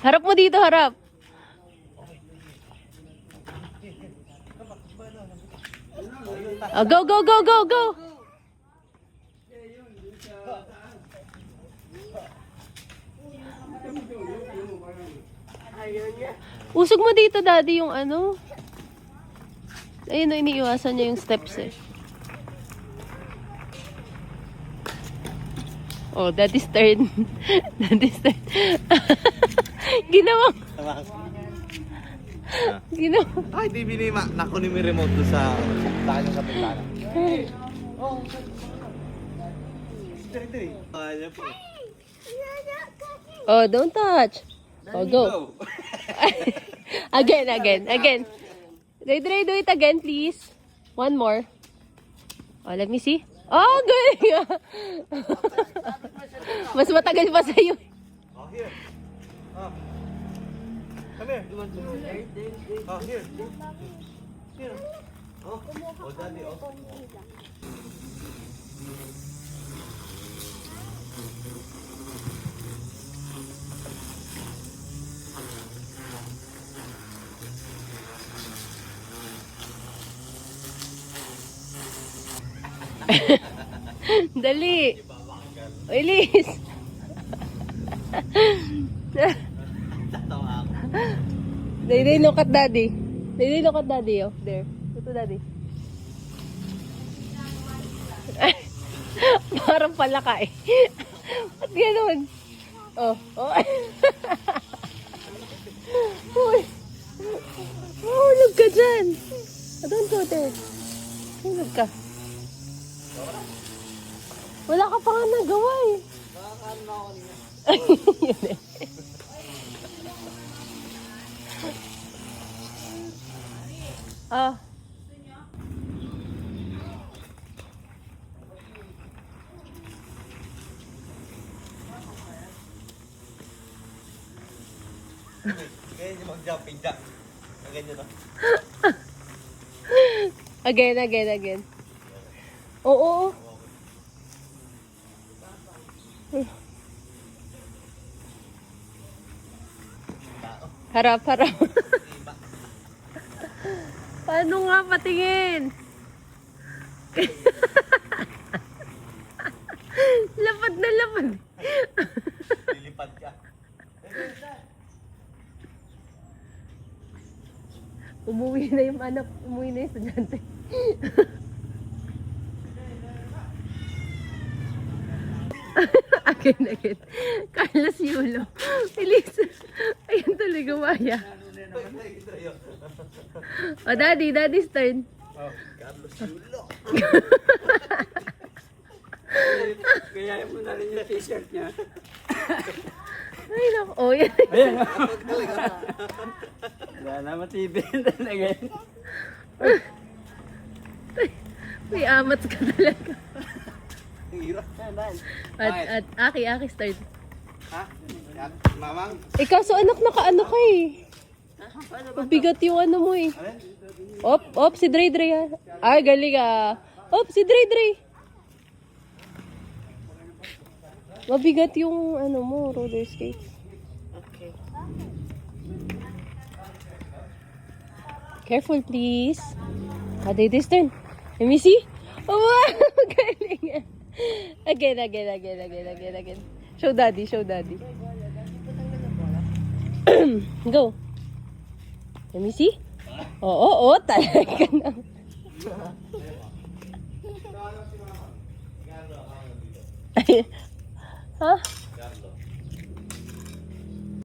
Harap mo dito, harap. Oh, go, go, go, go, go. Usog mo dito, daddy, yung ano. Ayun na, iniiwasan niya yung steps eh. Oh, daddy's turn. Daddy's turn. Ginawa. Ginawa. Ay, di binima. Nakunin mo yung remote doon sa kanyang kapitana. Kaya po. Oh, don't touch. Oh, go. Again. Dre, do it again, please. One more. Oh, let me see. Oh, good. Mas matagal pa sa'yo. Oh, here. Oh. Come here. Oh, here. Here. Oh, oh, daddy, oh. Dali. Ilis. They look at daddy. They look at daddy, oh. There. Ito, daddy. Parang palaka eh. Ba't ganun? Oh. Uy. Hulog ka dyan. Don't go there. Hulog ka. Wala ka pa nga nagawa eh. Nakakaano na ako niya. Yun eh. Ah. Ganyan yung mag-jumping jack. Ganyan na. Again. Oo. Harap. Paano nga patingin? Lapad na lapad. Lilipad ka. Umuwi na yung anak, umuwi na yung estudyante. Again. Carlos Yulo. Elisa. Ayun tuloy gumaya. Oh, daddy's turn. Oh, Carlos Yulo. Kaya mo na rin yung t-shirt niya. Ay, naku. Oh, yan. Ayan. Wala na matibin talaga. May amats ka talaga. Ang hirap. At Aki start. Ha? Mamang? Ikaw so anak nakaano ka eh. Mabigat yung ano mo eh. Op, si Dre ha. Ay, galing ah. Op, si Dre. Mabigat yung ano mo, roller skates. Okay. Careful please. This turn. Let me see. Oh, wow, galing. Again. Show daddy. Go. Let me see. Oo, talaga na. Ha?